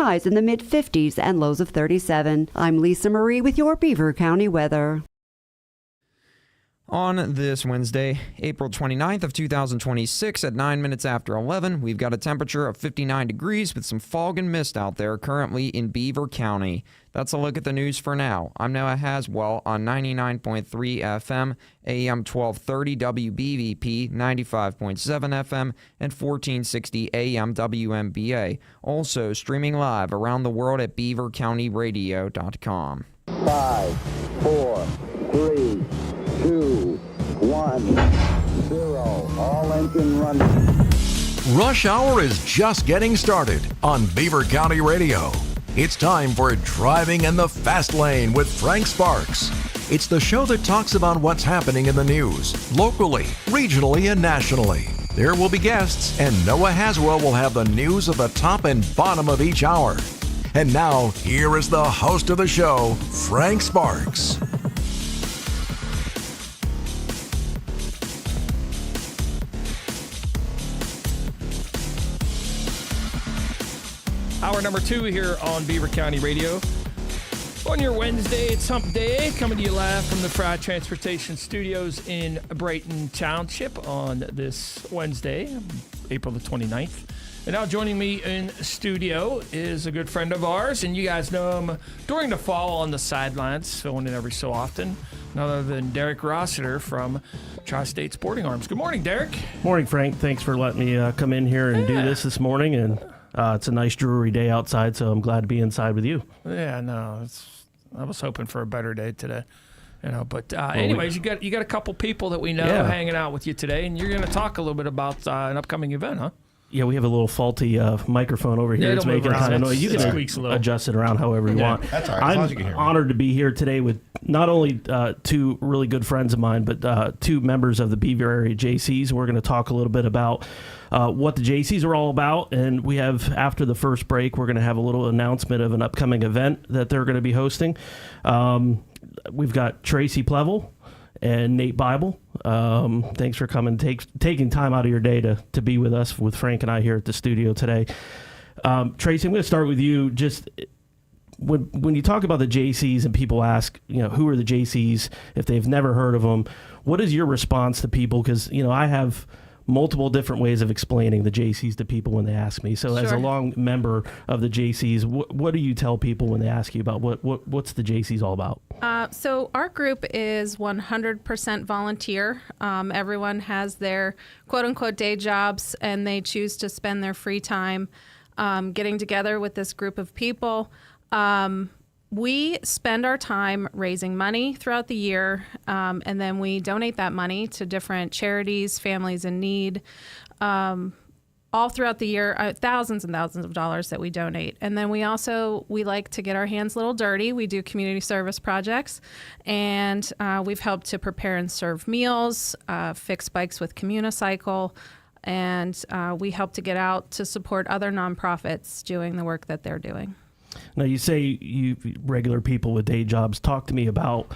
highs in the mid-50s and lows of 37. I'm Lisa Marie with your Beaver County weather. On this Wednesday, April 29th of 2026 at 9 minutes after 11, we've got a temperature of 59 degrees with some fog and mist out there currently in Beaver County. That's a look at the news for now. I'm Noah Haswell on 99.3 FM, AM 1230 WBVP, 95.7 FM, and 1460 AM WMBA. Also streaming live around the world at beavercountyradio.com. 5, 4, 3, 2, 1, 0. All engine running. Rush Hour is just getting started on Beaver County Radio. It's time for Driving in the Fast Lane with Frank Sparks. It's the show that talks about what's happening in the news, locally, regionally, and nationally. There will be guests, and Noah Haswell will have the news at the top and bottom of each hour. And now, here is the host of the show, Frank Sparks. Hour number 2 here on Beaver County Radio. On your Wednesday, it's Hump Day, coming to you live from the Fry Transportation Studios in Brayton Township on this Wednesday, April the 29th. And now joining me in studio is a good friend of ours, and you guys know him during the fall on the sidelines, filling in every so often, none other than Derek Rossiter from Tri-State Sporting Arms. Good morning, Derek. Morning, Frank. Thanks for letting me come in here and do this morning, and it's a nice dreary day outside, so I'm glad to be inside with you. Yeah, no, I was hoping for a better day today, But anyways, you got a couple people that we know hanging out with you today, and you're going to talk a little bit about an upcoming event, huh? Yeah, we have a little faulty microphone over here. It's making a ton of noise. You can adjust it around however you want. That's all right. As long as you can hear me. I'm honored to be here today with not only two really good friends of mine, but two members of the Beaver area Jaycees. We're going to talk a little bit about what the Jaycees are all about. And we have, after the first break, we're going to have a little announcement of an upcoming event that they're going to be hosting. We've got Tracy Plevel and Nate Bible. Thanks for coming, taking time out of your day to be with us, with Frank and I here at the studio today. Tracy, I'm going to start with you. Just when you talk about the Jaycees and people ask, who are the Jaycees if they've never heard of them, what is your response to people? Because, I have multiple different ways of explaining the Jaycees to people when they ask me. So as a long member of the Jaycees, what do you tell people when they ask you about what's the Jaycees all about? So our group is 100% volunteer. Everyone has their quote-unquote day jobs, and they choose to spend their free time getting together with this group of people. We spend our time raising money throughout the year, and then we donate that money to different charities, families in need, all throughout the year, thousands and thousands of dollars that we donate. And then we like to get our hands a little dirty. We do community service projects, and we've helped to prepare and serve meals, fix bikes with Communicycle, and we help to get out to support other nonprofits doing the work that they're doing. Now, you say you regular people with day jobs. Talk to me about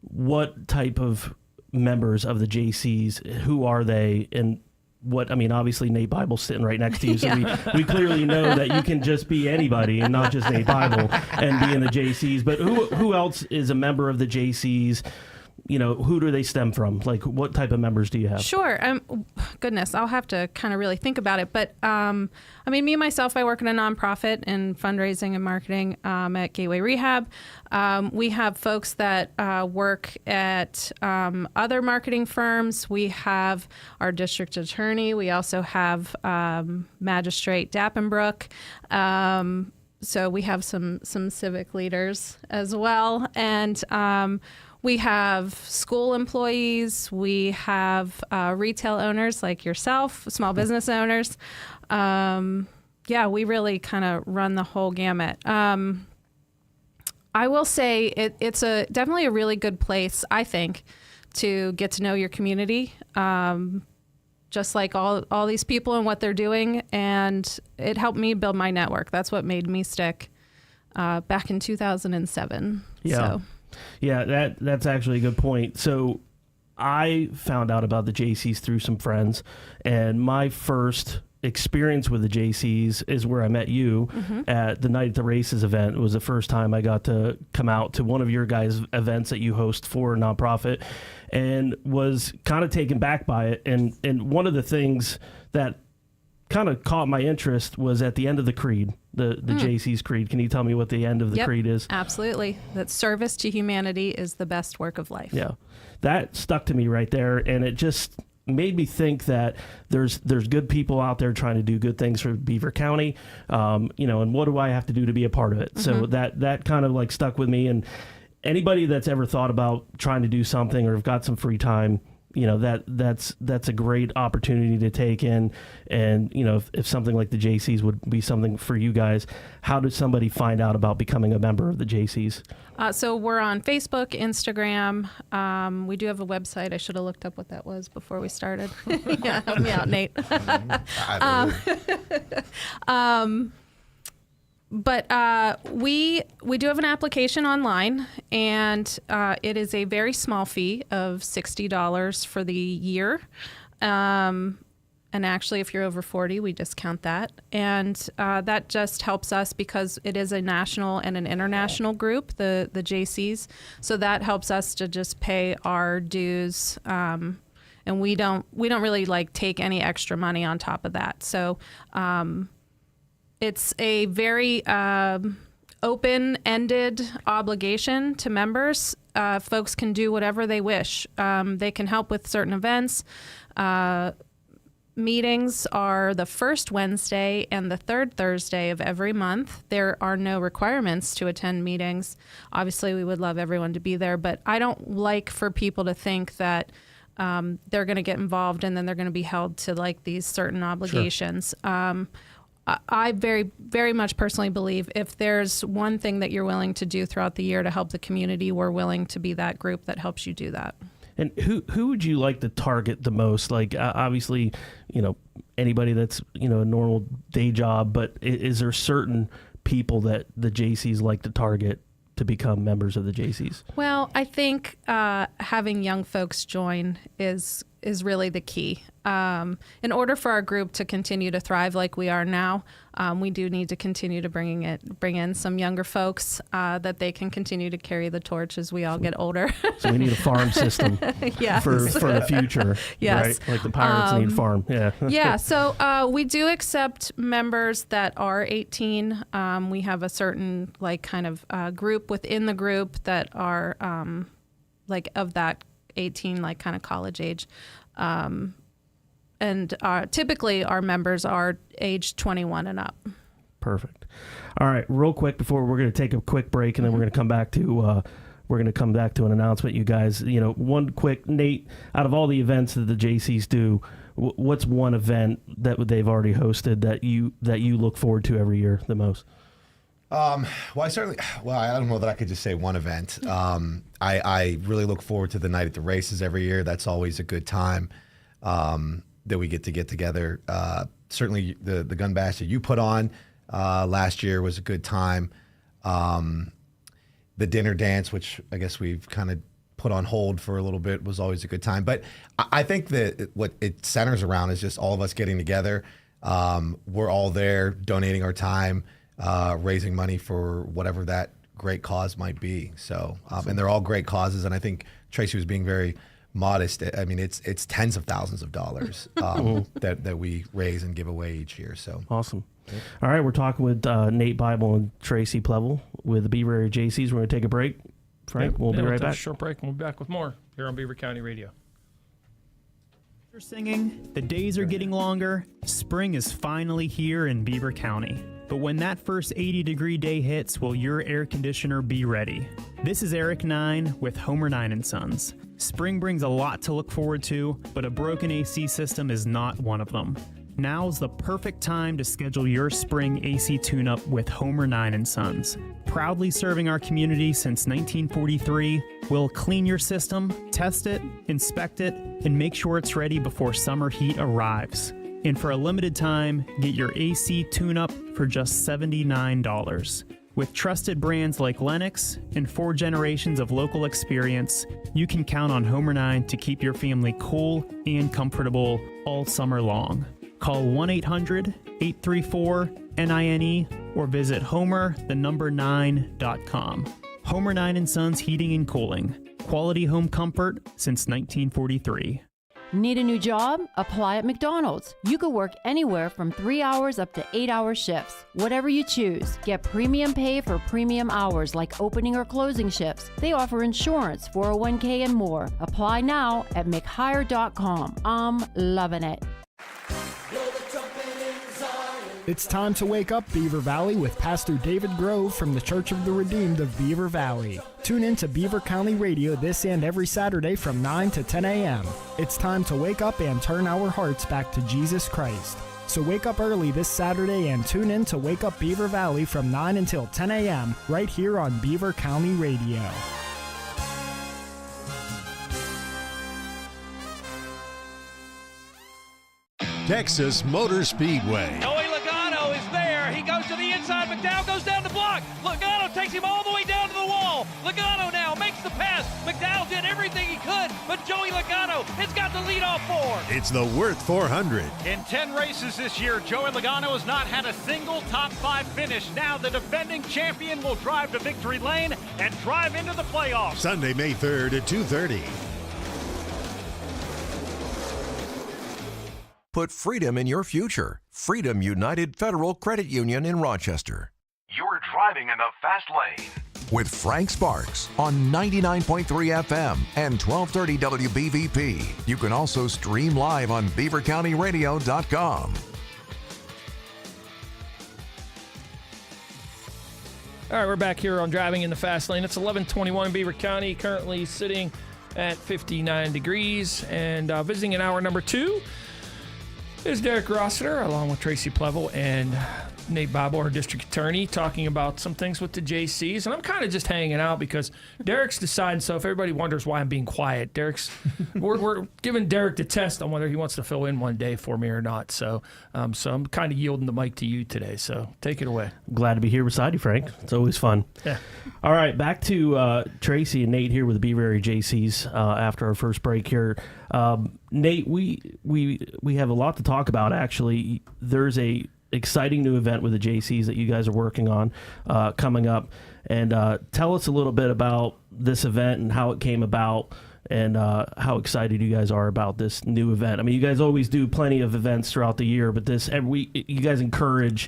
what type of members of the Jaycees, who are they, and what, obviously Nate Bible's sitting right next to you, so we clearly know that you can just be anybody and not just Nate Bible and be in the Jaycees. But who else is a member of the Jaycees? Who do they stem from? Like, what type of members do you have? Sure. Goodness, I'll have to kind of really think about it. But, me, myself, I work in a nonprofit in fundraising and marketing at Gateway Rehab. We have folks that work at other marketing firms. We have our district attorney. We also have Magistrate Dappenbrook. So we have some civic leaders as well. And we have school employees. We have retail owners like yourself, small business owners. We really kind of run the whole gamut. I will say it's definitely a really good place, I think, to get to know your community, just like all these people and what they're doing. And it helped me build my network. That's what made me stick back in 2007. Yeah. So. Yeah, that's actually a good point. So I found out about the Jaycees through some friends, and my first experience with the Jaycees is where I met you at the Night at the Races event. It was the first time I got to come out to one of your guys' events that you host for a nonprofit, and was kind of taken back by it. And one of the things that kind of caught my interest was at the end of the creed, the Jaycees creed. Can you tell me what the end of the creed is? Absolutely. That service to humanity is the best work of life. Yeah. That stuck to me right there, and it just made me think that there's good people out there trying to do good things for Beaver County, and what do I have to do to be a part of it? So that kind of like stuck with me. And anybody that's ever thought about trying to do something or have got some free time, that's a great opportunity to take in. And if something like the Jaycees would be something for you guys, how does somebody find out about becoming a member of the Jaycees? So we're on Facebook, Instagram. We do have a website. I should have looked up what that was before we started. Yeah, help me out, Nate. But we do have an application online, and it is a very small fee of $60 for the year. And actually, if you're over 40, we discount that. And that just helps us because it is a national and an international group, the Jaycees. So that helps us to just pay our dues. And we don't really take any extra money on top of that. So it's a very open-ended obligation to members. Folks can do whatever they wish. They can help with certain events. Meetings are the first Wednesday and the third Thursday of every month. There are no requirements to attend meetings. Obviously, we would love everyone to be there, but I don't like for people to think that they're going to get involved and then they're going to be held to these certain obligations. Sure. I very, very much personally believe if there's one thing that you're willing to do throughout the year to help the community, we're willing to be that group that helps you do that. And who would you like to target the most? Obviously, anybody that's, a normal day job, but is there certain people that the Jaycees like to target to become members of the Jaycees? Well, I think having young folks join is really the key. In order for our group to continue to thrive like we are now, we do need to continue to bring in some younger folks that they can continue to carry the torch as we all get older. So we need a farm system yes. for the future. Yes. Right? Like the Pirates need farm. Yeah. Yeah. So we do accept members that are 18. We have a certain group within the group that are of that 18, kind of college age. And typically our members are age 21 and up. Perfect. All right, real quick before we're going to take a quick break, and then we're going to come back to an announcement. You guys, one quick, Nate, out of all the events that the Jaycees do, what's one event that they've already hosted that you look forward to every year the most? I don't know that I could just say one event. I really look forward to the Night at the Races every year. That's always a good time that we get together. Certainly the gun bash that you put on last year was a good time. The dinner dance, which I guess we've kind of put on hold for a little bit, was always a good time. But I think that what it centers around is just all of us getting together. We're all there donating our time, raising money for whatever that great cause might be. So, and they're all great causes. And I think Tracy was being very modest. I mean, it's tens of thousands of dollars that we raise and give away each year. So awesome. Yeah. All right, we're talking with Nate Bible and Tracy Plevel with the Beaver Area Jaycees. We're going to take a break. Frank, we'll be right back. A short break, and we'll be back with more here on Beaver County Radio. You're singing, the days are getting longer. Spring is finally here in Beaver County. But when that first 80-degree day hits, will your air conditioner be ready? This is Eric 9 with Homer 9 & Sons. Spring brings a lot to look forward to, but a broken AC system is not one of them. Now's the perfect time to schedule your spring AC tune-up with Homer 9 & Sons. Proudly serving our community since 1943, we'll clean your system, test it, inspect it, and make sure it's ready before summer heat arrives. And for a limited time, get your AC tune-up for just $79. With trusted brands like Lennox and 4 generations of local experience, you can count on Homer 9 to keep your family cool and comfortable all summer long. Call 1-800-834-NINE or visit homer9.com. Homer 9 & Sons Heating and Cooling. Quality home comfort since 1943. Need a new job? Apply at McDonald's. You could work anywhere from 3 hours up to 8-hour shifts. Whatever you choose. Get premium pay for premium hours like opening or closing shifts. They offer insurance, 401k, and more. Apply now at mchire.com. I'm loving it. It's time to wake up, Beaver Valley, with Pastor David Grove from the Church of the Redeemed of Beaver Valley. Tune in to Beaver County Radio this and every Saturday from 9 to 10 a.m. It's time to wake up and turn our hearts back to Jesus Christ. So wake up early this Saturday and tune in to Wake Up Beaver Valley from 9 until 10 a.m. right here on Beaver County Radio. Texas Motor Speedway. Joey Logano is there. He goes to the inside. McDowell goes down the block. Logano takes him all the way down to the wall. Logano now makes the pass. McDowell did everything he could, but Joey Logano has got the lead off four. It's the Worth 400. In 10 races this year, Joey Logano has not had a single top 5 finish. Now the defending champion will drive to victory lane and drive into the playoffs. Sunday, May 3rd at 2:30. Put freedom in your future. Freedom United Federal Credit Union in Rochester. You're driving in the fast lane. With Frank Sparks on 99.3 FM and 1230 WBVP. You can also stream live on beavercountyradio.com. All right, we're back here on Driving in the Fast Lane. It's 11:21 in Beaver County, currently sitting at 59 degrees. And visiting in hour number 2 is Derek Rossiter, along with Tracy Plevel and Nate Bible, our district attorney, talking about some things with the Jaycees. And I'm kind of just hanging out because Derek's deciding. So if everybody wonders why I'm being quiet, we're giving Derek the test on whether he wants to fill in one day for me or not. So I'm kind of yielding the mic to you today. So take it away. Glad to be here beside you, Frank. It's always fun. Yeah. All right, back to Tracy and Nate here with the Beaver Area Jaycees after our first break here. Nate, we have a lot to talk about. Actually, there's a exciting new event with the Jaycees that you guys are working on coming up, and tell us a little bit about this event and how it came about, and how excited you guys are about this new event. I mean, you guys always do plenty of events throughout the year, but this every week you guys encourage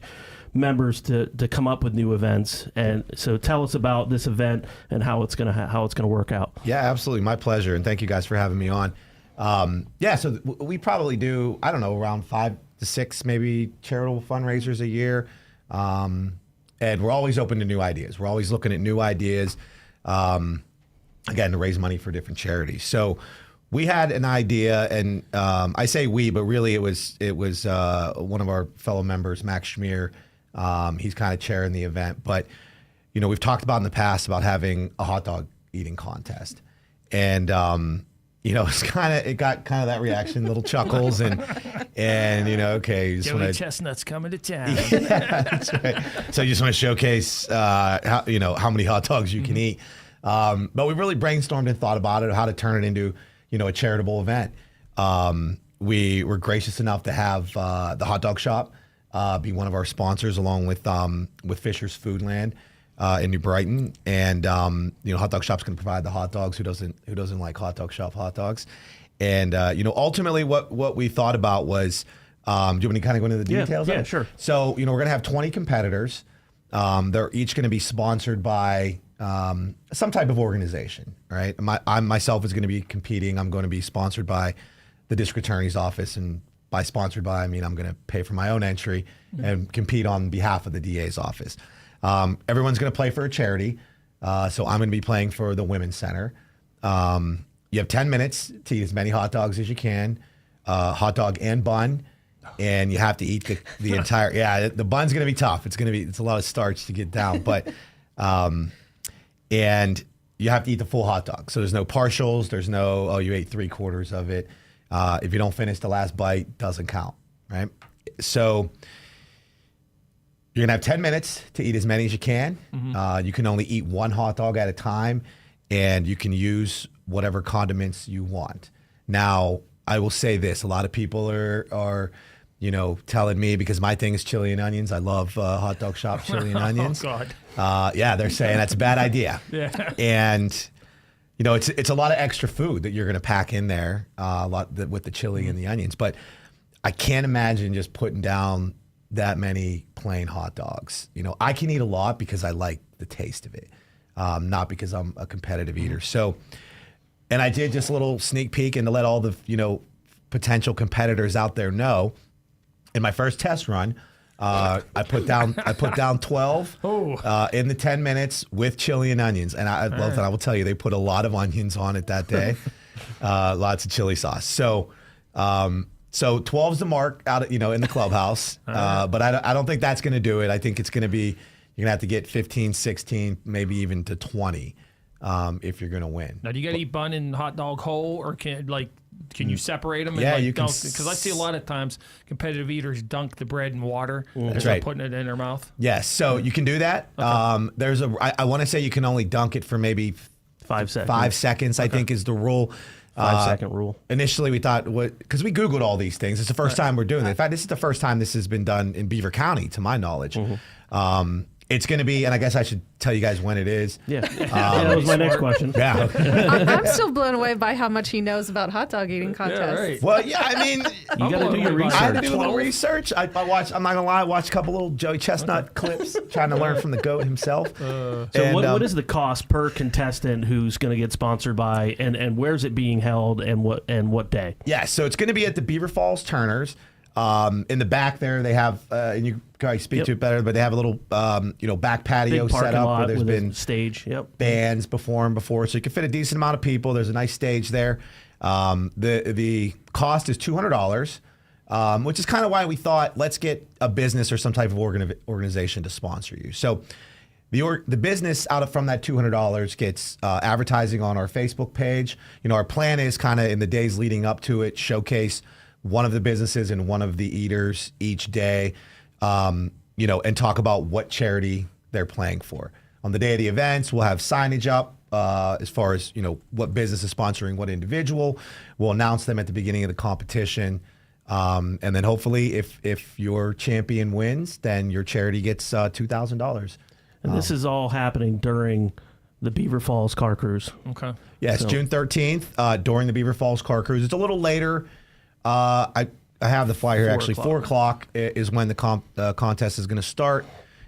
members to come up with new events, and so tell us about this event and how it's gonna work out. Yeah, absolutely, my pleasure, and thank you guys for having me on. So we probably do, I don't know, around 5 to 6 maybe charitable fundraisers a year, and we're always open to new ideas. We're always looking at new ideas, again, to raise money for different charities. So we had an idea, and I say we, but really it was one of our fellow members, Max Schmier. He's kind of chairing the event, but we've talked about in the past about having a hot dog eating contest, and it got kind of that reaction, little chuckles, and okay, Joey Chestnut's coming to town. Yeah, that's right. So you just want to showcase how many hot dogs you can eat. But we really brainstormed and thought about it, how to turn it into a charitable event. We were gracious enough to have the hot dog shop be one of our sponsors, along with Fisher's Foodland in New Brighton, and hot dog shop's going to provide the hot dogs. Who doesn't like hot dog shop hot dogs? And ultimately, what we thought about was, do you want me to kind of go into the details? Yeah, sure. So we're going to have 20 competitors. They're each going to be sponsored by some type of organization. Right? I myself is going to be competing. I'm going to be sponsored by the district attorney's office, and by sponsored by, I mean I'm going to pay for my own entry and compete on behalf of the DA's office. Everyone's going to play for a charity. So I'm going to be playing for the Women's Center. You have 10 minutes to eat as many hot dogs as you can, hot dog and bun. And you have to eat the entire, the bun's going to be tough. It's a lot of starch to get down, but, and you have to eat the full hot dog. So there's no partials. There's no, you ate 3/4 of it. If you don't finish the last bite, doesn't count. Right. So you're going to have 10 minutes to eat as many as you can. Mm-hmm. You can only eat one hot dog at a time, and you can use whatever condiments you want. Now, I will say this. A lot of people are telling me, because my thing is chili and onions. I love hot dog shop chili and onions. Oh, God. Yeah, they're saying that's a bad idea. Yeah. And, it's a lot of extra food that you're going to pack in there, with the chili and the onions. But I can't imagine just putting down that many plain hot dogs. I can eat a lot because I like the taste of it, not because I'm a competitive eater. So, and I did just a little sneak peek and to let all the, potential competitors out there know. In my first test run, I put down 12 in the 10 minutes with chili and onions. And I love that. I will tell you, they put a lot of onions on it that day, lots of chili sauce. So 12's the mark out, in the clubhouse. But I don't think that's going to do it. I think it's going to be, you're going to have to get 15, 16, maybe even to 20 if you're going to win. Now, do you got to eat bun and hot dog whole, or can you separate them? Yeah, and you can. Because I see a lot of times competitive eaters dunk the bread in water and right. putting it in their mouth. Yes, so you can do that. Okay. I want to say you can only dunk it for maybe 5 seconds. 5 seconds, I think, is the rule. 5-second rule. Initially, we thought, because we Googled all these things. It's the first time we're doing it. In fact, this is the first time this has been done in Beaver County, to my knowledge. It's going to be, and I guess I should tell you guys when it is. Yeah, that was my next question. Yeah. I'm still blown away by how much he knows about hot dog eating contests. Yeah, right. Well, yeah, I mean, you got to do your research. I had to do a little research. I watched, I'm not going to lie, I watched a couple little Joey Chestnut clips, trying to learn from the GOAT himself. So what is the cost per contestant who's going to get sponsored by, and where's it being held, and what day? Yeah, so it's going to be at the Beaver Falls Turners. In the back there, they have, and you probably speak to it better, but they have a little, back patio set up where there's been stage, bands perform before, so you can fit a decent amount of people. There's a nice stage there. The cost is $200, which is kind of why we thought, let's get a business or some type of organization to sponsor you. So the business from that $200 gets advertising on our Facebook page. Our plan is kind of in the days leading up to it, showcase one of the businesses and one of the eaters each day, and talk about what charity they're playing for. On the day of the events, we'll have signage up as far as, what business is sponsoring what individual. We'll announce them at the beginning of the competition. And then hopefully if your champion wins, then your charity gets $2,000. And this is all happening during the Beaver Falls Car Cruise. Okay. Yes, June 13th during the Beaver Falls Car Cruise. It's a little later. I have the flyer here, actually. 4 o'clock is when the contest is going to start.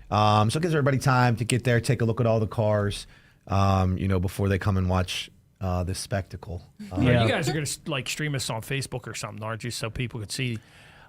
So it gives everybody time to get there, take a look at all the cars, before they come and watch this spectacle. You guys are going to stream us on Facebook or something, aren't you? So people could see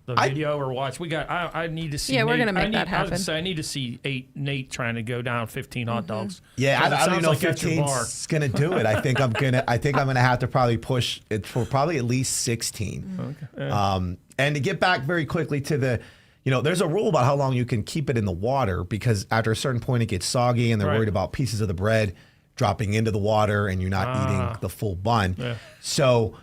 the video or watch. I need to see. Yeah, Nate. we're going to make that happen. I need to see Nate trying to go down 15 hot dogs. Yeah, I don't even know if 15 is going to do it. I think I'm going to have to probably push it for probably at least 16. Okay. Yeah. And to get back very quickly to the, there's a rule about how long you can keep it in the water, because after a certain point it gets soggy, and they're worried about pieces of the bread dropping into the water and you're not eating the full bun. Yeah. So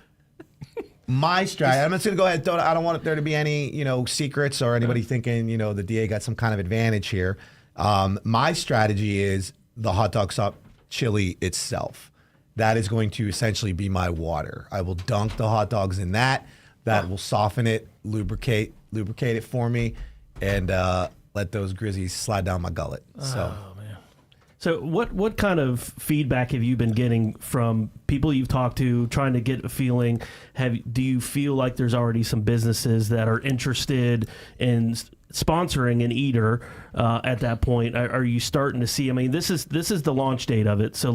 my strategy, I'm just going to go ahead. I don't want there to be any, secrets or anybody thinking, the DA got some kind of advantage here. My strategy is the hot dog shop chili itself. That is going to essentially be my water. I will dunk the hot dogs in that. That will soften it, lubricate it for me, and let those grizzies slide down my gullet. So what kind of feedback have you been getting from people you've talked to, trying to get a feeling? Do you feel like there's already some businesses that are interested in sponsoring an eater at that point? Are you starting to see? I mean, this is the launch date of it. So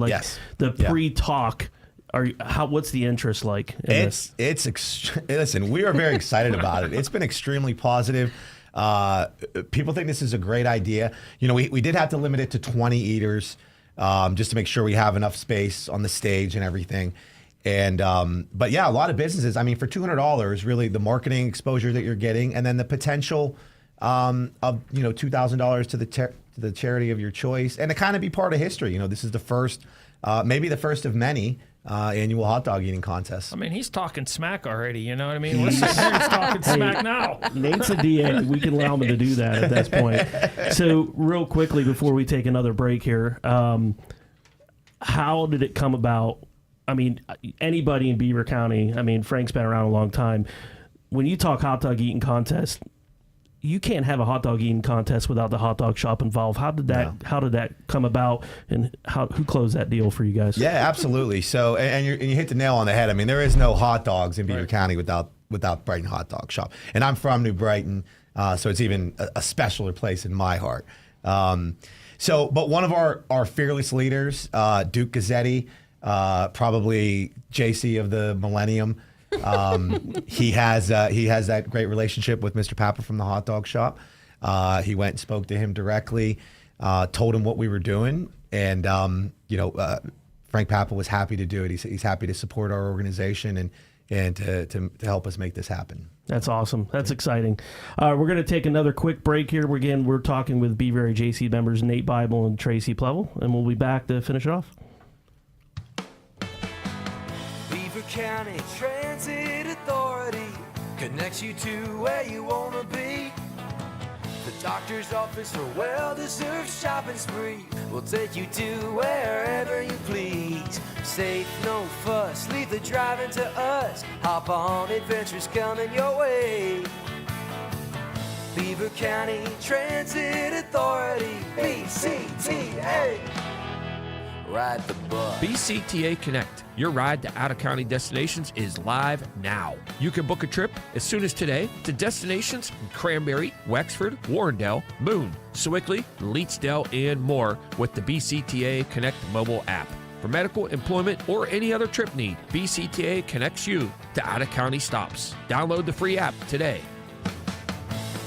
the pre-talk. What's the interest like? Listen, we are very excited about it. It's been extremely positive. People think this is a great idea. We did have to limit it to 20 eaters, just to make sure we have enough space on the stage and everything. And but yeah, a lot of businesses. I mean, for $200, really the marketing exposure that you're getting, and then the potential of $2,000 to the charity of your choice, and to kind of be part of history. This is the first, maybe the first of many annual hot dog eating contests. I mean, he's talking smack already. You know what I mean? He's talking smack now. Nate's a DA. We can allow him to do that at this point. So real quickly before we take another break here, how did it come about? I mean, anybody in Beaver County, Frank's been around a long time. When you talk hot dog eating contest, you can't have a hot dog eating contest without the hot dog shop involved. How did that come about, and who closed that deal for you guys? Yeah, absolutely. So, and you hit the nail on the head. I mean, there is no hot dogs in Beaver County without Brighton Hot Dog Shop. And I'm from New Brighton, so it's even a specialer place in my heart. But one of our fearless leaders, Duke Gazzetti, probably JC of the millennium, he has that great relationship with Mr. Papa from the hot dog shop. He went and spoke to him directly, told him what we were doing, and Frank Papa was happy to do it. He's happy to support our organization and to help us make this happen. That's awesome. That's exciting. We're going to take another quick break here. We're talking with Beaver Area Jaycees members Nate Bible and Tracy Plevel, and we'll be back to finish it off. Beaver County Transit Authority connects you to where you want to be. The doctor's office or well-deserved shopping spree will take you to wherever you please. Safe, no fuss, leave the driving to us. Hop on, adventures coming your way. Beaver County Transit Authority, BCTA. Ride the bus. BCTA Connect, your ride to out-of-county destinations, is live now. You can book a trip as soon as today to destinations in Cranberry, Wexford, Warrendale, Moon, Sewickley, Leetsdale, and more with the BCTA Connect mobile app. For medical, employment, or any other trip need, BCTA connects you to out-of-county stops. Download the free app today.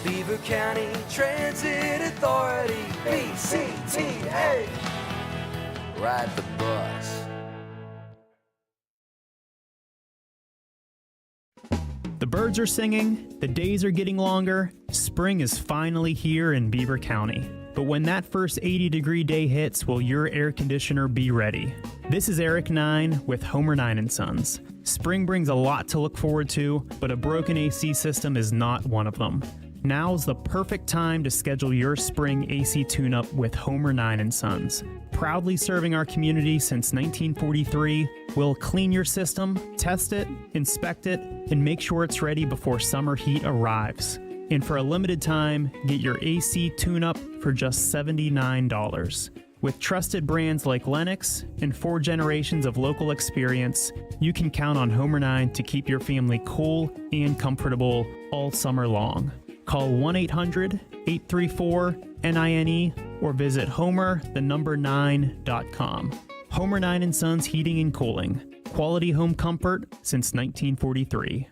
Beaver County Transit Authority, BCTA. Ride the bus. The birds are singing, the days are getting longer, spring is finally here in Beaver County. But when that first 80-degree day hits, will your air conditioner be ready? This is Eric 9 with Homer 9 & Sons. Spring brings a lot to look forward to, but a broken AC system is not one of them. Now's the perfect time to schedule your spring AC tune-up with Homer 9 & Sons. Proudly serving our community since 1943, we'll clean your system, test it, inspect it, and make sure it's ready before summer heat arrives. And for a limited time, get your AC tune-up for just $79. With trusted brands like Lennox and 4 generations of local experience, you can count on Homer 9 to keep your family cool and comfortable all summer long. Call 1-800-834-NINE or visit homer9.com. Homer 9 & Sons Heating and Cooling. Quality home comfort since 1943.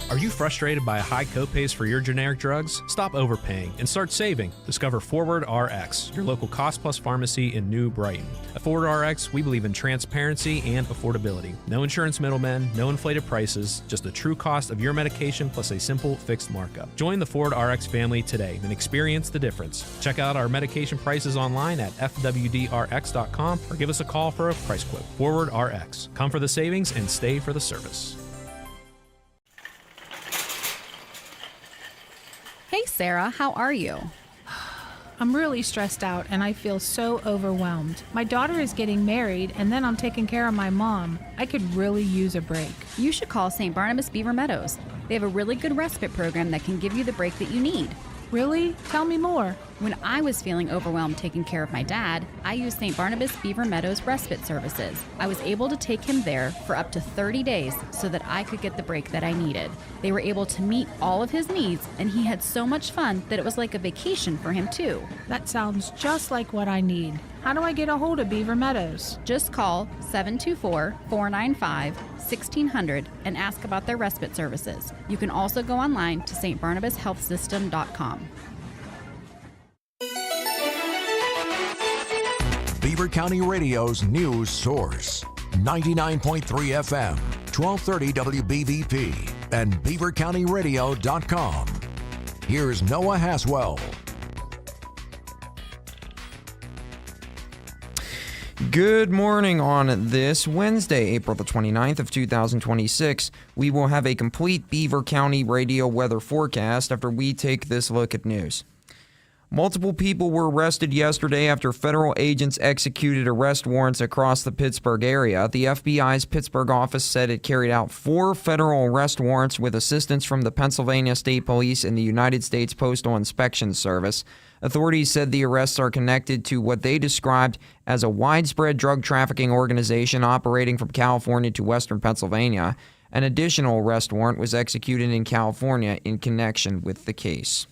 Are you frustrated by high copays for your generic drugs? Stop overpaying and start saving. Discover Forward RX, your local cost-plus pharmacy in New Brighton. At Forward RX, we believe in transparency and affordability. No insurance middlemen, no inflated prices, just the true cost of your medication plus a simple fixed markup. Join the Forward RX family today and experience the difference. Check out our medication prices online at fwdrx.com or give us a call for a price quote. Forward RX. Come for the savings and stay for the service. Hey, Sarah, how are you? I'm really stressed out and I feel so overwhelmed. My daughter is getting married and then I'm taking care of my mom. I could really use a break. You should call St. Barnabas Beaver Meadows. They have a really good respite program that can give you the break that you need. Really? Tell me more. When I was feeling overwhelmed taking care of my dad, I used St. Barnabas Beaver Meadows respite services. I was able to take him there for up to 30 days so that I could get the break that I needed. They were able to meet all of his needs, and he had so much fun that it was like a vacation for him too. That sounds just like what I need. How do I get a hold of Beaver Meadows? Just call 724-495-1600 and ask about their respite services. You can also go online to stbarnabashealthsystem.com. Beaver County Radio's news source. 99.3 FM, 1230 WBVP, and beavercountyradio.com. Here's Noah Haswell. Good morning on this Wednesday, April the 29th of 2026. We will have a complete Beaver County radio weather forecast after we take this look at news. Multiple people were arrested yesterday after federal agents executed arrest warrants across the Pittsburgh area. The FBI's Pittsburgh office said it carried out 4 federal arrest warrants with assistance from the Pennsylvania State Police and the United States Postal Inspection Service. Authorities said the arrests are connected to what they described as a widespread drug trafficking organization operating from California to western Pennsylvania. An additional arrest warrant was executed in California in connection with the case.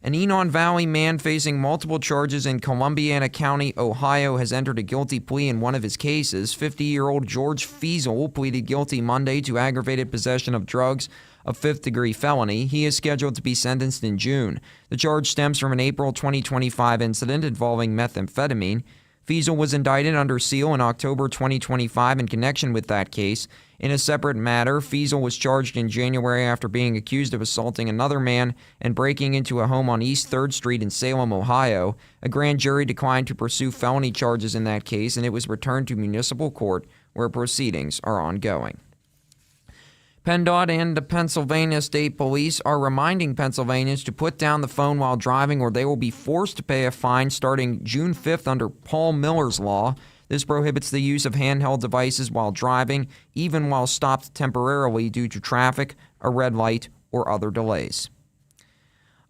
An Enon Valley man facing multiple charges in Columbiana County, Ohio, has entered a guilty plea in one of his cases. 50-year-old George Fiesel pleaded guilty Monday to aggravated possession of drugs, a 5th-degree felony. He is scheduled to be sentenced in June. The charge stems from an April 2025 incident involving methamphetamine. Fiesel was indicted under seal in October 2025 in connection with that case. In a separate matter, Fiesel was charged in January after being accused of assaulting another man and breaking into a home on East 3rd Street in Salem, Ohio. A grand jury declined to pursue felony charges in that case, and it was returned to municipal court, where proceedings are ongoing. PennDOT and the Pennsylvania State Police are reminding Pennsylvanians to put down the phone while driving, or they will be forced to pay a fine starting June 5th under Paul Miller's law. This prohibits the use of handheld devices while driving, even while stopped temporarily due to traffic, a red light, or other delays.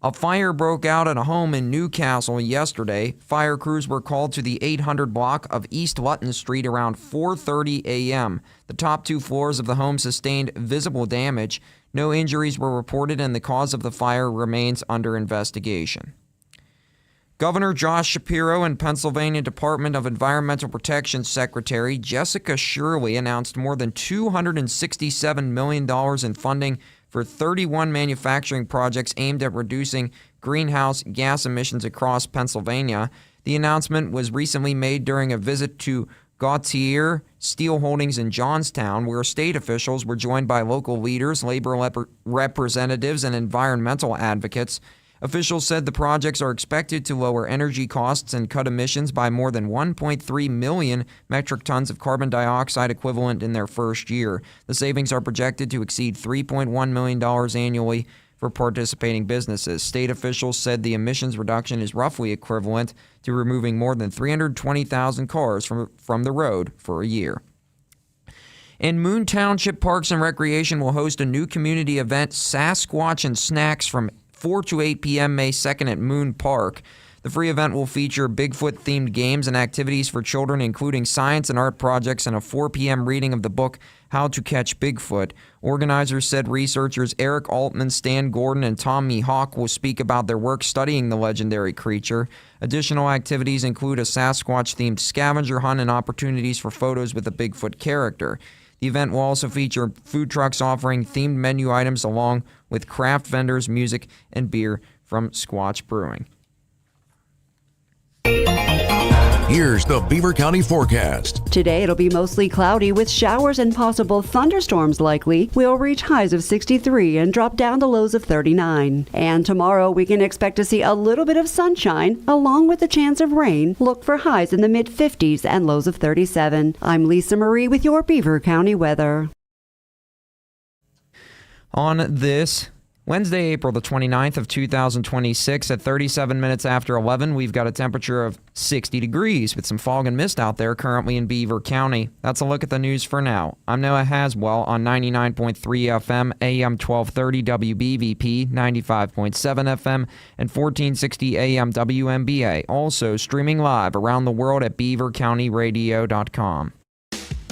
A fire broke out at a home in Newcastle yesterday. Fire crews were called to the 800 block of East Lutton Street around 4:30 a.m. The top 2 floors of the home sustained visible damage. No injuries were reported, and the cause of the fire remains under investigation. Governor Josh Shapiro and Pennsylvania Department of Environmental Protection Secretary Jessica Shirley announced more than $267 million in funding for 31 manufacturing projects aimed at reducing greenhouse gas emissions across Pennsylvania. The announcement was recently made during a visit to Gautier Steel Holdings in Johnstown, where state officials were joined by local leaders, labor representatives, and environmental advocates. Officials said the projects are expected to lower energy costs and cut emissions by more than 1.3 million metric tons of carbon dioxide equivalent in their first year. The savings are projected to exceed $3.1 million annually for participating businesses. State officials said the emissions reduction is roughly equivalent to removing more than 320,000 cars from the road for a year. And Moon Township Parks and Recreation will host a new community event, Sasquatch and Snacks, from 4 to 8 p.m. May 2nd at Moon Park. The free event will feature Bigfoot-themed games and activities for children, including science and art projects and a 4 p.m. reading of the book How to Catch Bigfoot. Organizers said researchers Eric Altman, Stan Gordon, and Tommy Hawk will speak about their work studying the legendary creature. Additional activities include a Sasquatch-themed scavenger hunt and opportunities for photos with the Bigfoot character. The event will also feature food trucks offering themed menu items along with craft vendors, music, and beer from Squatch Brewing. Here's the Beaver County forecast. Today it'll be mostly cloudy with showers and possible thunderstorms likely. We'll reach highs of 63 and drop down to lows of 39. And tomorrow we can expect to see a little bit of sunshine along with the chance of rain. Look for highs in the mid-50s and lows of 37. I'm Lisa Marie with your Beaver County weather. On this Wednesday, April the 29th of 2026, at 37 minutes after 11, we've got a temperature of 60 degrees with some fog and mist out there currently in Beaver County. That's a look at the news for now. I'm Noah Haswell on 99.3 FM, AM 1230 WBVP, 95.7 FM, and 1460 AM WMBA. Also streaming live around the world at beavercountyradio.com.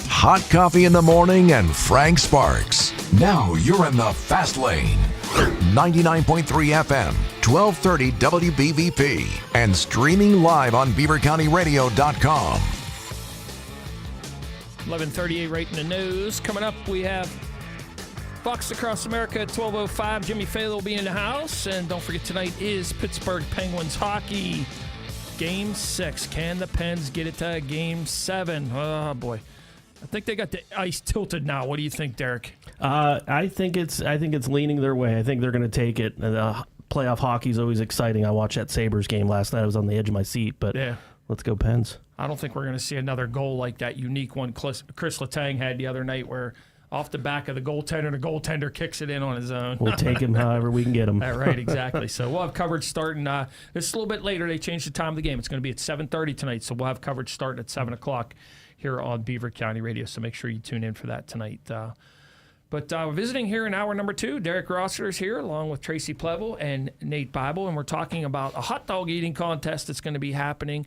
Hot coffee in the morning and Frank Sparks. Now you're in the fast lane. 99.3 FM, 1230 WBVP, and streaming live on beavercountyradio.com. 11:38 right in the news. Coming up, we have Fox Across America at 12:05. Jimmy Fallon will be in the house. And don't forget, tonight is Pittsburgh Penguins hockey. Game 6. Can the Pens get it to Game 7? Oh, boy. I think they got the ice tilted now. What do you think, Derek? I think it's leaning their way. I think they're going to take it. Playoff hockey is always exciting. I watched that Sabres game last night. I was on the edge of my seat, but yeah. Let's go Pens. I don't think we're going to see another goal like that unique one Chris Letang had the other night where off the back of the goaltender, and the goaltender kicks it in on his own. We'll take him however we can get him. Right, exactly. So we'll have coverage starting. This is a little bit later. They changed the time of the game. It's going to be at 7:30 tonight, so we'll have coverage starting at 7 o'clock here on Beaver County Radio. So make sure you tune in for that tonight. But we're visiting here in hour number 2. Derek Rossiter is here along with Tracy Plevel and Nate Bible, and we're talking about a hot dog eating contest that's going to be happening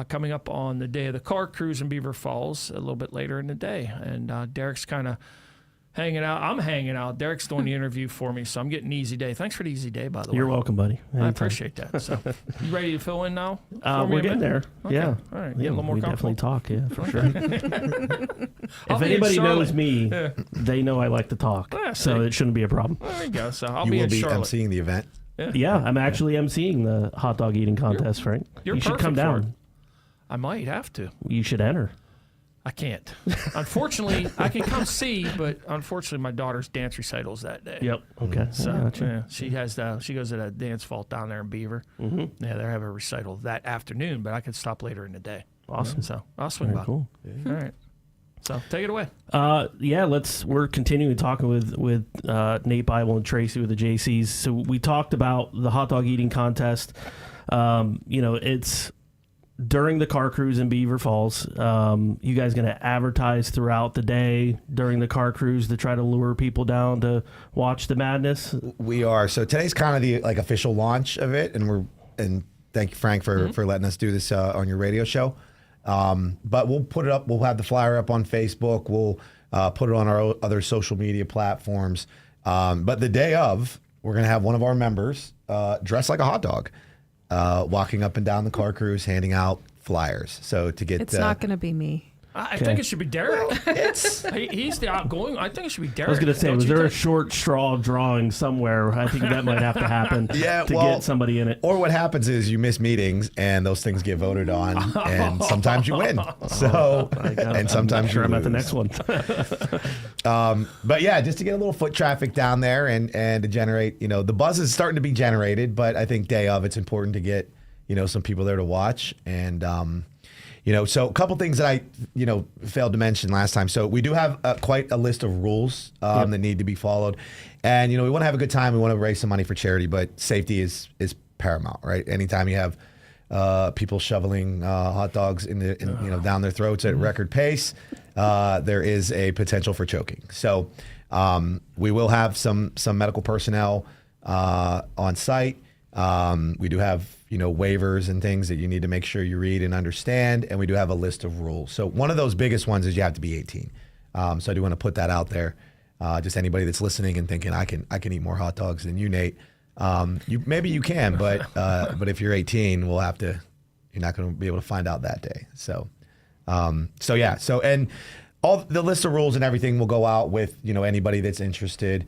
coming up on the day of the car cruise in Beaver Falls a little bit later in the day. And Derek's kind of hanging out. I'm hanging out. Derek's doing the interview for me, so I'm getting an easy day. Thanks for the easy day, by the way. You're welcome, buddy. Anytime. I appreciate that. So, you ready to fill in now? We're getting there. Okay. Yeah. All right. Yeah, Get a little more we comfortable. definitely talk, for sure. I'll If be in anybody Charlotte. knows me, they know I like to talk. Yeah, so see. it shouldn't be a problem. There you go. So I'll You be will in be Charlotte. emceeing the event. Yeah, I'm actually emceeing the hot dog eating contest, Frank. You're You should come perfect for down. it. I might have to. You should enter. I can't. Unfortunately, I can come see, but unfortunately, my daughter's dance recitals that day. Yep. Okay. So I gotcha. yeah, she has she goes to that dance vault down there in Beaver. Mm-hmm. Yeah, they have a recital that afternoon, but I could stop later in the day. Awesome. So I'll swing Very by. cool. All right. So take it away. We're continuing talking with Nate Bible and Tracy with the Jaycees. So we talked about the hot dog eating contest. It's during the car cruise in Beaver Falls. You guys going to advertise throughout the day during the car cruise to try to lure people down to watch the madness? We are. So today's kind of the official launch of it, and thank you, Frank, for letting us do this on your radio show. But we'll put it up. We'll have the flyer up on Facebook. We'll put it on our other social media platforms. But the day of, we're going to have one of our members dressed like a hot dog, walking up and down the car cruise, handing out flyers. So to get It's not going to be me. I think it should be Derek. He's the outgoing. I think it should be Derek. I was going to say, Don't was you there a think? short straw drawing somewhere? I think that might have to happen to get somebody in it. Or what happens is you miss meetings and those things get voted on, and sometimes you win. So, and sometimes I'm you at the lose. next one. But yeah, just to get a little foot traffic down there and to generate, the buzz is starting to be generated, but I think day of, it's important to get, some people there to watch. And, so a couple things that I, failed to mention last time. So we do have quite a list of rules that need to be followed. And, we want to have a good time. We want to raise some money for charity, but safety is paramount, right? Anytime you have people shoveling hot dogs down their throats at record pace, there is a potential for choking. So we will have some medical personnel on site. We do have waivers and things that you need to make sure you read and understand, and we do have a list of rules. So one of those biggest ones is you have to be 18. So I do want to put that out there. Just anybody that's listening and thinking I can eat more hot dogs than you, Nate. Maybe you can, but if you're 18, you're not going to be able to find out that day. So and all the list of rules and everything will go out with anybody that's interested.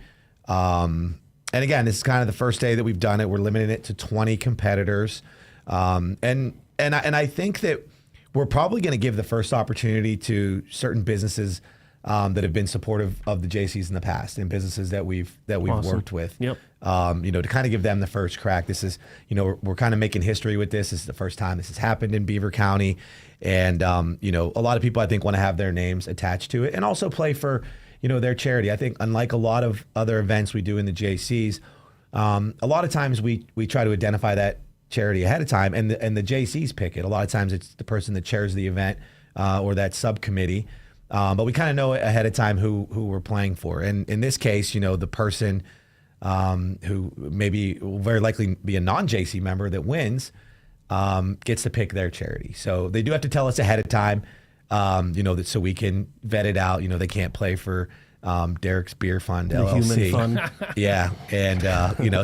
And again, this is kind of the first day that we've done it. We're limiting it to 20 competitors, and I think that we're probably going to give the first opportunity to certain businesses that have been supportive of the Jaycees in the past, and businesses that we've Awesome. worked with. Yep. To kind of give them the first crack. This is, we're kind of making history with this. This is the first time this has happened in Beaver County, and a lot of people I think want to have their names attached to it and also play for their charity. I think unlike a lot of other events we do in the Jaycees, a lot of times we try to identify that charity ahead of time, and the Jaycees pick it. A lot of times it's the person that chairs the event or that subcommittee, but we kind of know ahead of time who we're playing for. And in this case, the person who maybe will very likely be a non-Jaycee member that wins gets to pick their charity. So they do have to tell us ahead of time. So we can vet it out. They can't play for Derek's Beer Fund LLC. Human Fund. Yeah, and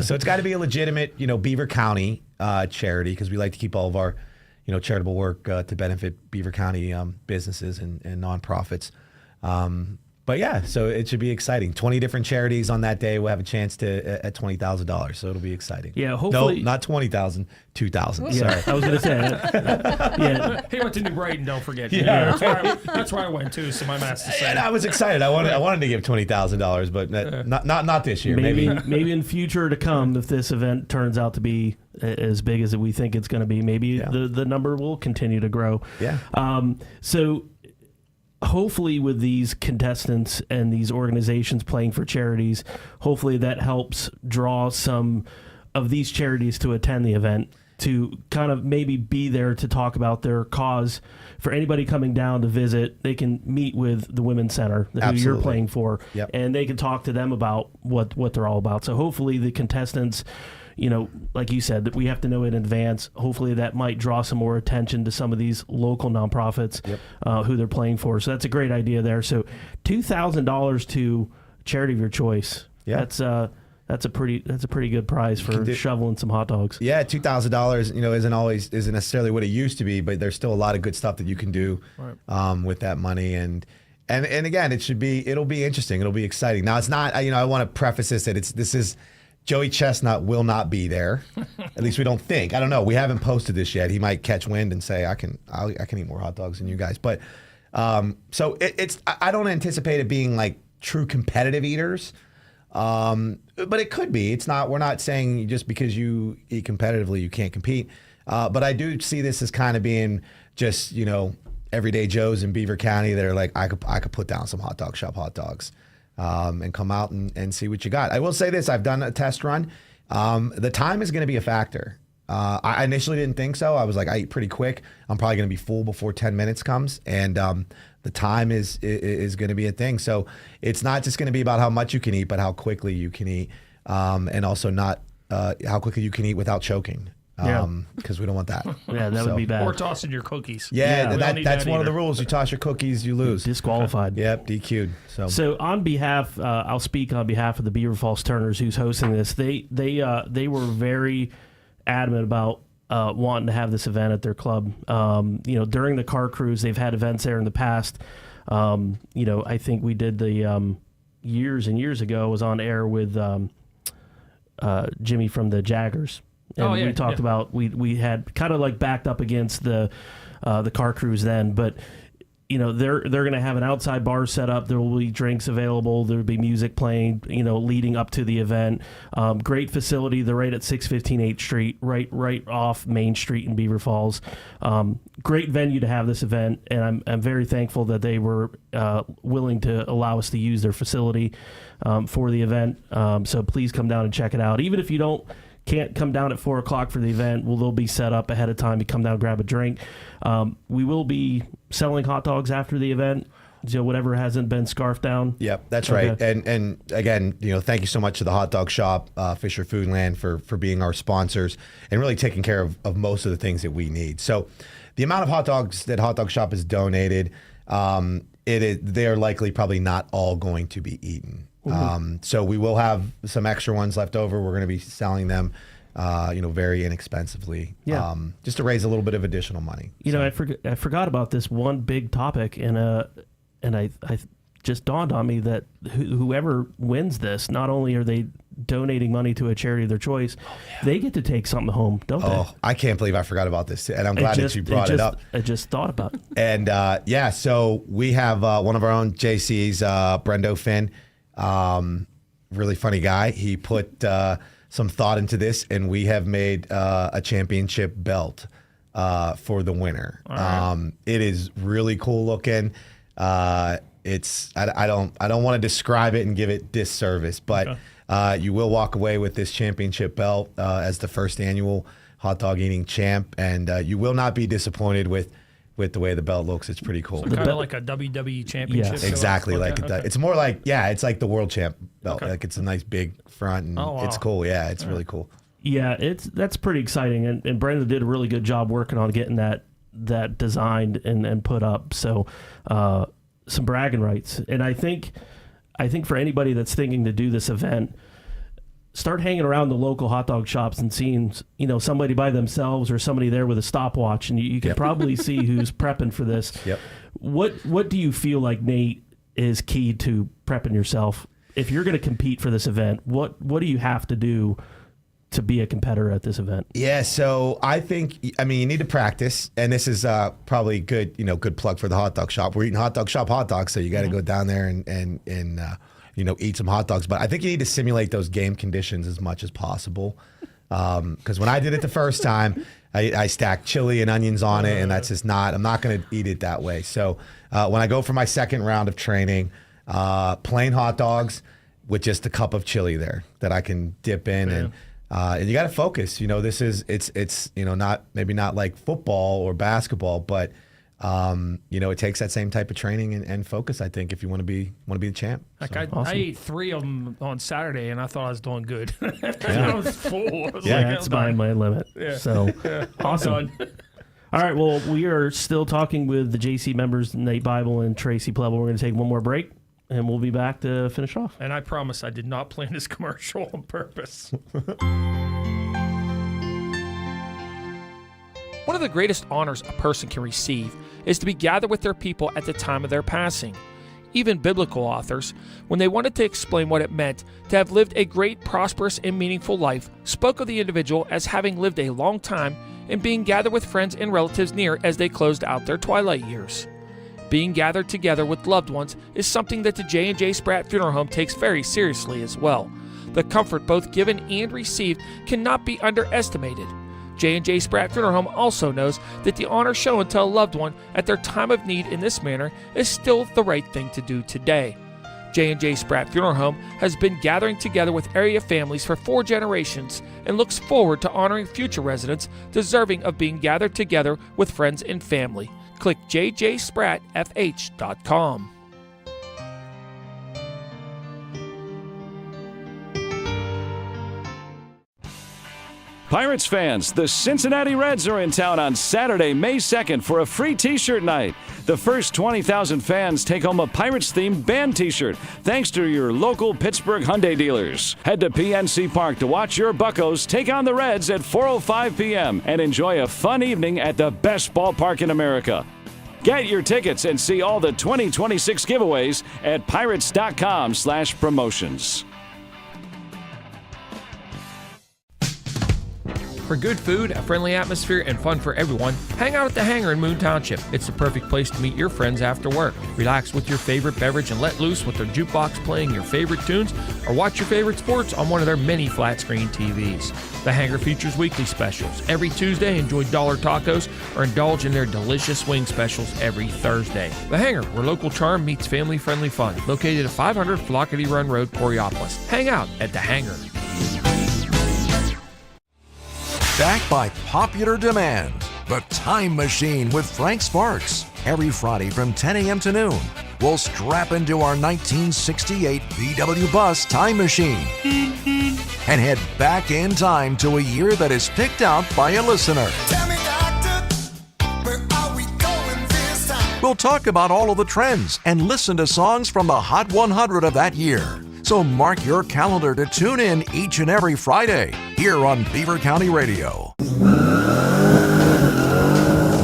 so it's got to be a legitimate, Beaver County charity, because we like to keep all of our, charitable work to benefit Beaver County businesses and nonprofits. But yeah, so it should be exciting. 20 different charities on that day. We'll have a chance to at $20,000, so it'll be exciting. Yeah, hopefully. No, not 20,000, 2,000. Yeah, Sorry, I was going to say. He went to New Brighton, don't forget. Yeah. That's where I went too, so my math's the same. And I was excited. I wanted to give $20,000, but not this year. Maybe in future to come, if this event turns out to be as big as we think it's going to be, maybe the number will continue to grow. Yeah. So hopefully with these contestants and these organizations playing for charities, hopefully that helps draw some of these charities to attend the event, to kind of maybe be there to talk about their cause. For anybody coming down to visit, they can meet with the Women's Center, who you're playing for, and they can talk to them about what they're all about. So hopefully the contestants, like you said, that we have to know in advance. Hopefully that might draw some more attention to some of these local nonprofits who they're playing for. So that's a great idea there. So $2,000 to charity of your choice. Yeah. That's a pretty good prize for shoveling some hot dogs. Yeah, $2,000, isn't necessarily what it used to be, but there's still a lot of good stuff that you can do with that money. And again, it'll be interesting. It'll be exciting. Now it's not. I want to preface this that this is Joey Chestnut will not be there. At least we don't think. I don't know. We haven't posted this yet. He might catch wind and say I can eat more hot dogs than you guys. But so I don't anticipate it being like true competitive eaters. But it could be. It's not. We're not saying just because you eat competitively you can't compete. But I do see this as kind of being just everyday Joes in Beaver County that are like I could put down some hot dog shop hot dogs, and come out and see what you got. I will say this: I've done a test run. The time is going to be a factor. I initially didn't think so. I was like, I eat pretty quick. I'm probably going to be full before 10 minutes comes, and the time is going to be a thing. So it's not just going to be about how much you can eat, but how quickly you can eat, and also not how quickly you can eat without choking. Because we don't want that. Yeah, that would be bad. Or tossing your cookies. Yeah, that's one of the rules. You toss your cookies, you lose. Disqualified. Yep, DQ'd. So on behalf, I'll speak on behalf of the Beaver Falls Turners, who's hosting this. They were very adamant about wanting to have this event at their club. During the car cruise, they've had events there in the past. I think we did the years and years ago, was on air with Jimmy from the Jaggers. And we talked about, we had kind of like backed up against the car cruise then, but they're going to have an outside bar set up. There will be drinks available. There will be music playing, leading up to the event. Great facility. They're right at 615 8th Street, right off Main Street in Beaver Falls. Great venue to have this event, and I'm very thankful that they were willing to allow us to use their facility for the event. So please come down and check it out. Even if you can't come down at 4 o'clock for the event, they'll be set up ahead of time. You come down, grab a drink. We will be selling hot dogs after the event, whatever hasn't been scarfed down. Yep, that's right. And again, thank you so much to the Hot Dog Shop, Fisher Foodland for being our sponsors and really taking care of most of the things that we need. So the amount of hot dogs that Hot Dog Shop has donated, they're likely probably not all going to be eaten. So we will have some extra ones left over. We're going to be selling them, very inexpensively, just to raise a little bit of additional money. I forgot about this one big topic, and I just dawned on me that whoever wins this, not only are they donating money to a charity of their choice, they get to take something home, don't they? Oh, I can't believe I forgot about this, and I'm glad that you brought it up. I just thought about it. And so we have one of our own Jaycees, Brendo Finn. Really funny guy. He put some thought into this, and we have made a championship belt for the winner. Right. It is really cool looking. I don't want to describe it and give it disservice, but you will walk away with this championship belt as the first annual hot dog eating champ, and you will not be disappointed with the way the belt looks. It's pretty cool. So kind of like a WWE championship. Yes. Exactly. It's more like, it's like the world champ belt. Like it's a nice big front, and it's cool. Yeah, it's really cool. Yeah, that's pretty exciting. And Brenda did a really good job working on getting that designed and put up. So some bragging rights. And I think for anybody that's thinking to do this event, start hanging around the local hot dog shops and seeing, somebody by themselves or somebody there with a stopwatch, and you can probably see who's prepping for this. Yep. What do you feel like, Nate, is key to prepping yourself? If you're going to compete for this event, what do you have to do to be a competitor at this event? Yeah, so I think, you need to practice, and this is probably good plug for the hot dog shop. We're eating hot dog shop hot dogs, so you got to go down there and eat some hot dogs. But I think you need to simulate those game conditions as much as possible. Because when I did it the first time, I stack chili and onions on it, and that's just not. I'm not going to eat it that way. So when I go for my second round of training, plain hot dogs with just a cup of chili there that I can dip in, and you got to focus. This is it's not like football or basketball, but it takes that same type of training and focus, I think, if you want to be the champ. Like So. I ate 3 of them on Saturday, and I thought I was doing good. I was full. I was That's my limit. Yeah. So Yeah, I'm awesome. done. All right, well, we are still talking with the JC members, Nate Bible and Tracy Pleble. We're going to take one more break, and we'll be back to finish off. And I promise I did not plan this commercial on purpose. One of the greatest honors a person can receive is to be gathered with their people at the time of their passing. Even biblical authors, when they wanted to explain what it meant to have lived a great, prosperous, and meaningful life, spoke of the individual as having lived a long time and being gathered with friends and relatives near as they closed out their twilight years. Being gathered together with loved ones is something that the J&J Spratt Funeral Home takes very seriously as well. The comfort both given and received cannot be underestimated. J&J Spratt Funeral Home also knows that the honor shown to a loved one at their time of need in this manner is still the right thing to do today. J&J Spratt Funeral Home has been gathering together with area families for 4 generations and looks forward to honoring future residents deserving of being gathered together with friends and family. Click jjspratfh.com. Pirates fans, the Cincinnati Reds are in town on Saturday, May 2nd for a free t-shirt night. The first 20,000 fans take home a Pirates-themed band t-shirt thanks to your local Pittsburgh Hyundai dealers. Head to PNC Park to watch your Buccos take on the Reds at 4:05 p.m. and enjoy a fun evening at the best ballpark in America. Get your tickets and see all the 2026 giveaways at pirates.com/promotions. For good food, a friendly atmosphere, and fun for everyone, hang out at the Hangar in Moon Township. It's the perfect place to meet your friends after work. Relax with your favorite beverage and let loose with their jukebox playing your favorite tunes, or watch your favorite sports on one of their many flat-screen TVs. The Hangar features weekly specials. Every Tuesday, enjoy dollar tacos or indulge in their delicious wing specials every Thursday. The Hangar, where local charm meets family-friendly fun. Located at 500 Flockety Run Road, Coraopolis. Hang out at the Hangar. Back by popular demand, The Time Machine with Frank Sparks. Every Friday from 10 a.m. to noon, we'll strap into our 1968 VW Bus Time Machine and head back in time to a year that is picked out by a listener. Tell me, doctor, where are we going this time? We'll talk about all of the trends and listen to songs from the Hot 100 of that year. So mark your calendar to tune in each and every Friday here on Beaver County Radio.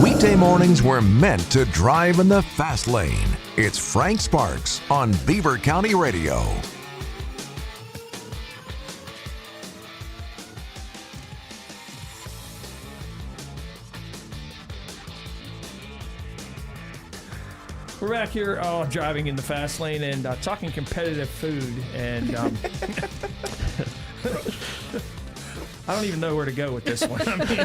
Weekday mornings were meant to drive in the fast lane. It's Frank Sparks on Beaver County Radio. We're back here driving in the fast lane and talking competitive food. And I don't even know where to go with this one. I mean,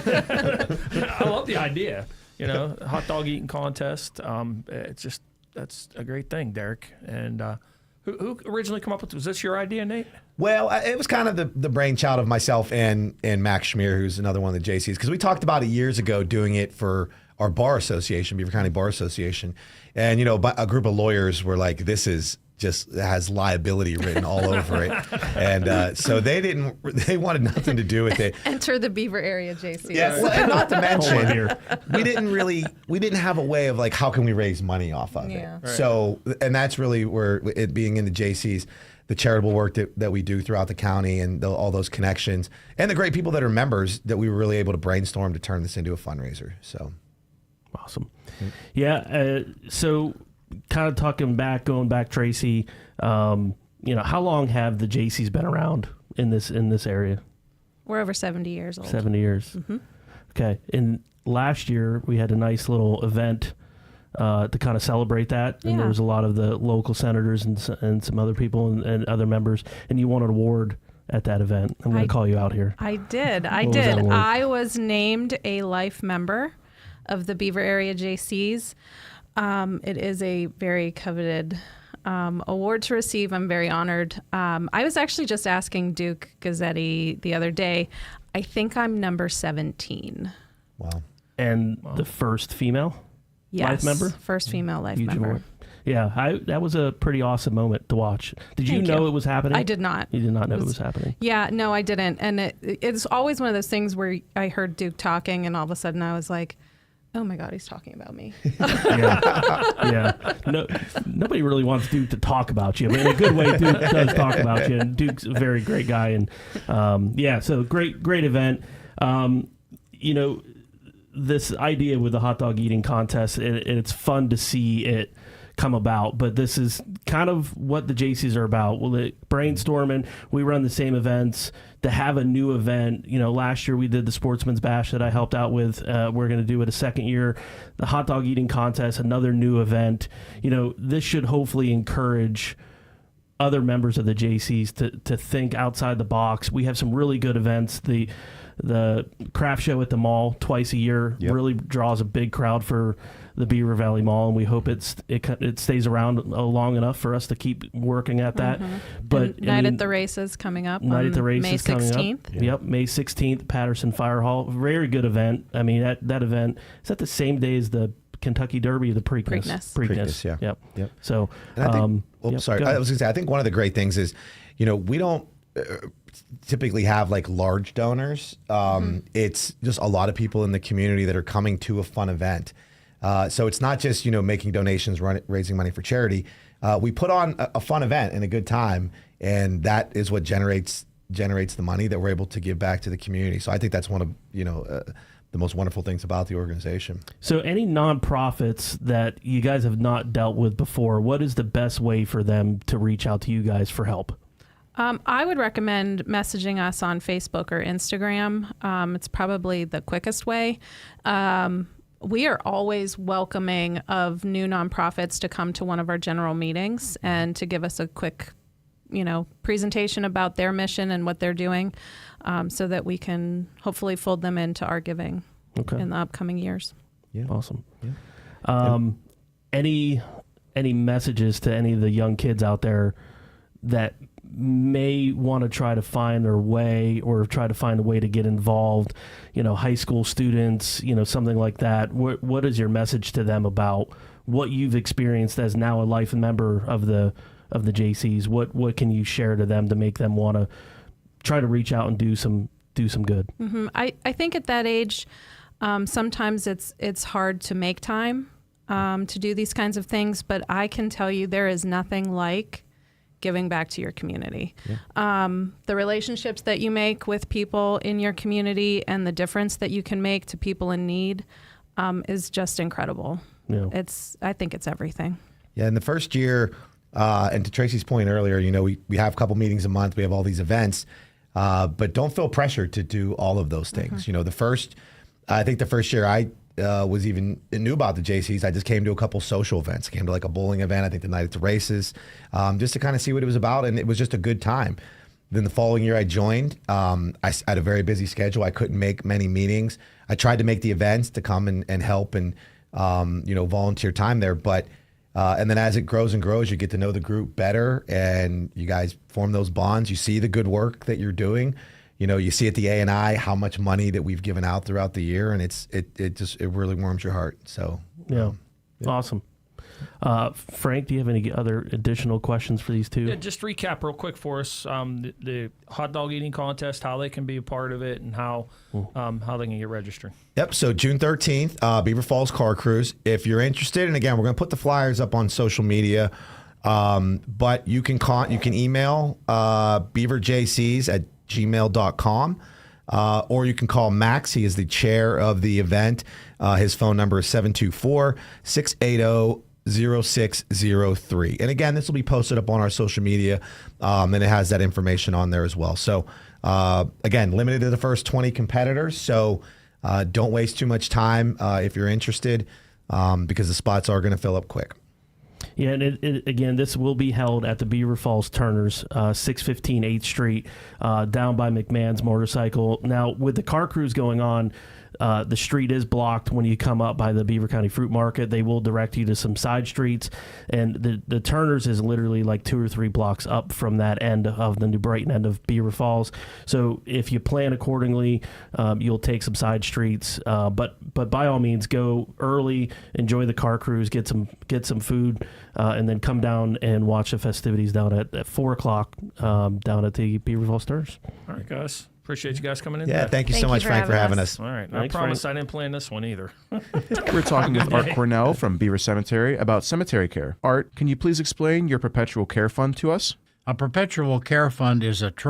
I love the idea. Hot dog eating contest. That's a great thing, Derek. And who originally come up with? Was this your idea, Nate? Well, it was kind of the brainchild of myself and Max Schmier, who's another one of the Jaycees, because we talked about it years ago doing it for our bar association, Beaver County Bar Association. And, a group of lawyers were like, this is just has liability written all over it. And so they wanted nothing to do with it. Enter the Beaver area, Jaycees. Yes, and not to mention, we didn't have a way of like, how can we raise money off of it? Right. So, and that's really where it being in the Jaycees, the charitable work that we do throughout the county and all those connections and the great people that are members that we were really able to brainstorm to turn this into a fundraiser. So. Awesome. Yeah. So kind of going back, Tracy, how long have the Jaycees been around in this area? We're over 70 years old. 70 years. Mm-hmm. Okay. And last year we had a nice little event to kind of celebrate that. And there was a lot of the local senators and some other people and other members. And you won an award at that event? I'm going to call you out here. I did. What was that award? I was named a life member of the Beaver Area Jaycees. It is a very coveted award to receive. I'm very honored. I was actually just asking Duke Gazzetti the other day. I think I'm number 17. Wow. And the first female life member? First female life Huge member. award. Yeah, that was a pretty awesome moment to watch. Did you Thank know you. it was happening? I did not. You did not know it was happening? Yeah, no, I didn't. And it's always one of those things where I heard Duke talking, and all of a sudden I was like, oh my God, he's talking about me. Yeah. No, nobody really wants Duke to talk about you. I mean, in a good way, Duke does talk about you. And Duke's a very great guy. And so great event. This idea with the hot dog eating contest, it's fun to see it come about, but this is kind of what the Jaycees are about. Brainstorming, we run the same events. To have a new event, last year we did the Sportsman's Bash that I helped out with. We're going to do it a second year. The hot dog eating contest, another new event. This should hopefully encourage other members of the Jaycees to think outside the box. We have some really good events. The craft show at the mall twice a year really draws a big crowd for the Beaver Valley Mall, and we hope it stays around long enough for us to keep working at that. Mm-hmm. But Night at the Races coming up Night at the Races May 16th. Coming up. Yep, May 16th, Patterson Fire Hall. Very good event. I mean, that event, is that the same day as the Kentucky Derby or the Preakness? Preakness, yeah. Yep. So, and I think, sorry. I was going to say, I think one of the great things is, we don't typically have like large donors. It's just a lot of people in the community that are coming to a fun event. So it's not just, making donations, raising money for charity. We put on a fun event and a good time, and that is what generates the money that we're able to give back to the community. So I think that's one of, the most wonderful things about the organization. So any nonprofits that you guys have not dealt with before, what is the best way for them to reach out to you guys for help? I would recommend messaging us on Facebook or Instagram. It's probably the quickest way. We are always welcoming of new nonprofits to come to one of our general meetings and to give us a quick, presentation about their mission and what they're doing, so that we can hopefully fold them into our giving in the upcoming years. Yeah. Awesome. Yeah. Any messages to any of the young kids out there that may want to try to find their way or try to find a way to get involved, high school students, something like that? What is your message to them about what you've experienced as now a life member of the Jaycees? What can you share to them to make them want to try to reach out and do some good? Mm-hmm. I think at that age, sometimes it's hard to make time to do these kinds of things, but I can tell you there is nothing like giving back to your community. The relationships that you make with people in your community and the difference that you can make to people in need is just incredible. Yeah. I think it's everything. Yeah, in the first year, and to Tracy's point earlier, we have a couple meetings a month, we have all these events, but don't feel pressured to do all of those things. I think the first year I was even knew about the Jaycees, I just came to a couple social events. I came to like a bowling event, I think the Night at the Races, just to kind of see what it was about, and it was just a good time. Then the following year I joined. I had a very busy schedule. I couldn't make many meetings. I tried to make the events to come and help and volunteer time there, but and then as it grows and grows, you get to know the group better, and you guys form those bonds. You see the good work that you're doing. You see at the A&I how much money that we've given out throughout the year, and it really warms your heart. So Awesome. Frank, do you have any other additional questions for these two? Yeah, just recap real quick for us the hot dog eating contest, how they can be a part of it, and how they can get registered. Yep. So June 13th, Beaver Falls Car Cruise. If you're interested, and again, we're going to put the flyers up on social media, but you can email beaverjaycees@gmail.com, or you can call Max. He is the chair of the event. His phone number is 724-680-0603. And again, this will be posted up on our social media, and it has that information on there as well. So again, limited to the first 20 competitors. So don't waste too much time if you're interested, because the spots are going to fill up quick. Yeah, and again, this will be held at the Beaver Falls Turners, 615 8th Street, down by McMahon's Motorcycle. Now, with the car cruise going on, the street is blocked when you come up by the Beaver County Fruit Market. They will direct you to some side streets, and the Turners is literally like 2 or 3 blocks up from that end of the New Brighton end of Beaver Falls. So if you plan accordingly, you'll take some side streets. But by all means, go early, enjoy the car cruise, get some food, and then come down and watch the festivities down at 4 o'clock down at the Beaver Falls Turners. All right, guys. Appreciate you guys coming in. Yeah, thank you so much, Frank, for having us. All right. Thanks, I promise Frank. I didn't plan this one either. We're talking with Art Cornell from Beaver Cemetery about cemetery care. Art, can you please explain your perpetual care fund to us? A perpetual care fund is a